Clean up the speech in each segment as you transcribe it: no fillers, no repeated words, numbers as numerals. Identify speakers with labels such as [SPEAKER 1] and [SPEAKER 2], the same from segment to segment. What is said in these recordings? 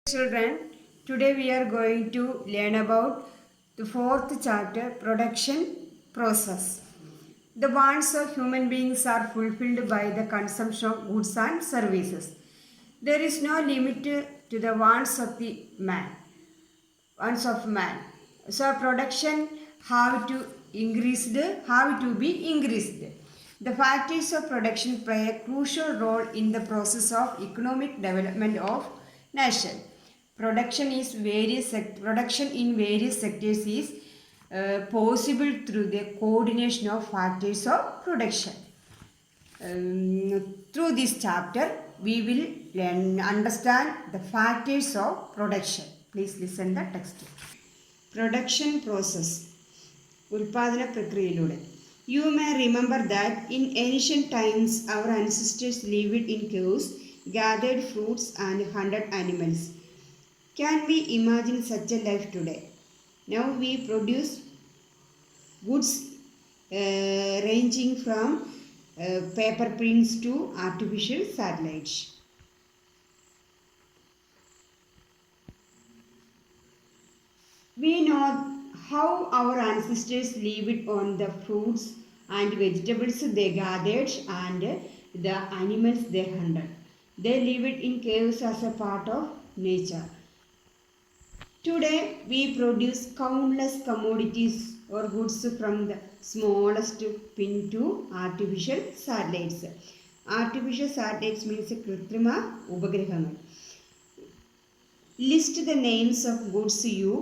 [SPEAKER 1] Children, today we are going to learn about the fourth chapter, production process. The wants of human beings are fulfilled by the consumption of goods and services. There is no limit to the wants of the man. Wants of man. So production have to be increased. The factors of production play a crucial role in the process of economic development of nation. Production in various sectors is possible through the coordination of factors of production. Through this chapter, we will understand the factors of production. Please listen the text. Production process. ഉൽപാദന പ്രക്രിയയിലൂടെ. You may remember that in ancient times our ancestors lived in caves, gathered fruits and hunted animals. Can we imagine such a life today? Now we produce goods ranging from paper prints to artificial satellites. We know how our ancestors lived on the fruits and vegetables they gathered and the animals they hunted. They lived in caves as a part of nature. Today we produce countless commodities or goods from the smallest pin to artificial satellites. Artificial satellites means Kritrima Upagrahangal. List the names of goods you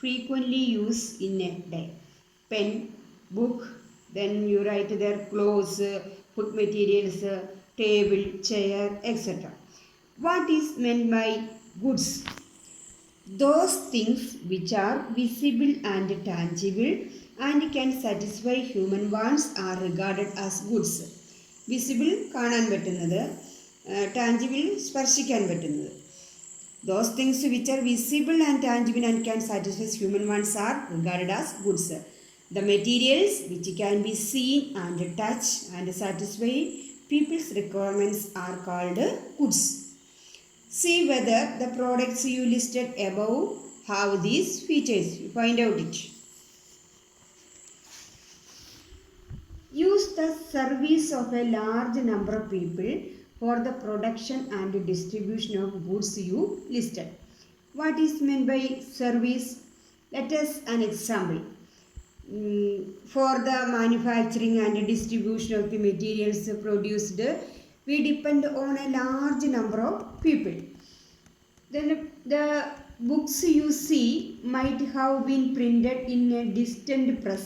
[SPEAKER 1] frequently use in a day. Pen, book, then you write there clothes, food materials, table, chair, etc. What is meant by goods? Those things which are visible and tangible and can satisfy human wants are regarded as goods. Visible കാണാൻ പറ്റുന്നത്, tangible സ്പർശിക്കാൻ പറ്റുന്നത്. Those things which are visible and tangible and can satisfy human wants are regarded as goods. The materials which can be seen and touched and satisfy people's requirements are called goods. See whether the products you listed above have these features. You find out it. Use the service of a large number of people for the production and distribution of goods you listed. What is meant by service? Let us an example. For the manufacturing and distribution of the materials produced, we depend on a large number of people. Then the books you see might have been printed in a distant press.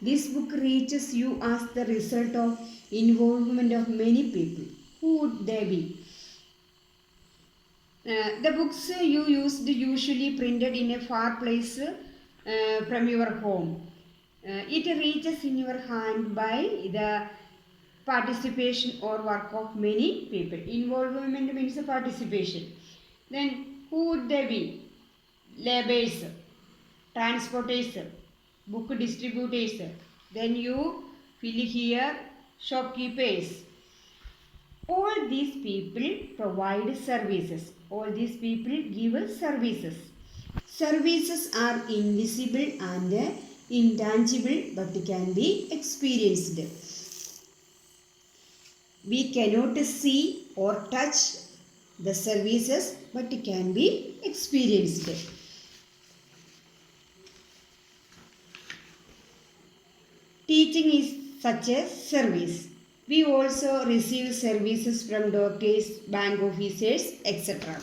[SPEAKER 1] This book reaches you as the result of involvement of many people. Who would they be? The books you used usually printed in a far place from your home. It reaches in your hand by the participation or work of many people. Involvement means participation. Then who would they be? Laborers, transporters, book distributors. Then you fill here, shopkeepers. All these people provide services. All these people give services. Services are invisible and intangible but can be experienced. We cannot see or touch the services but can be experienced. Teaching is such a service. We also receive services from doctors, bank officers, etc.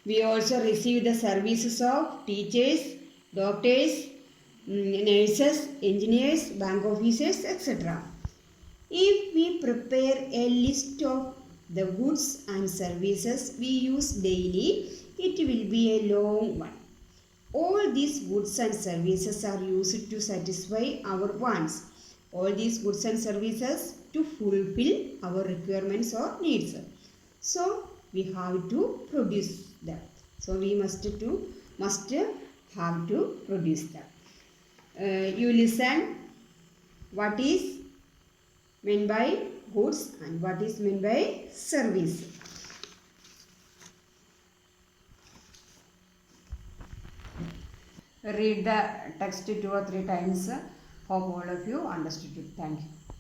[SPEAKER 1] We also receive the services of teachers, doctors, nurses, engineers, bank officers, etc. If we prepare a list of the goods and services we use daily, it will be a long one. All these goods and services are used to satisfy our wants. All these goods and services to fulfill our requirements or needs. So we have to produce them. So we must have to produce them. You listen. What is meant by goods and what is meant by service? read the text 2 or 3 times. Hope all of you understood it. Thank you.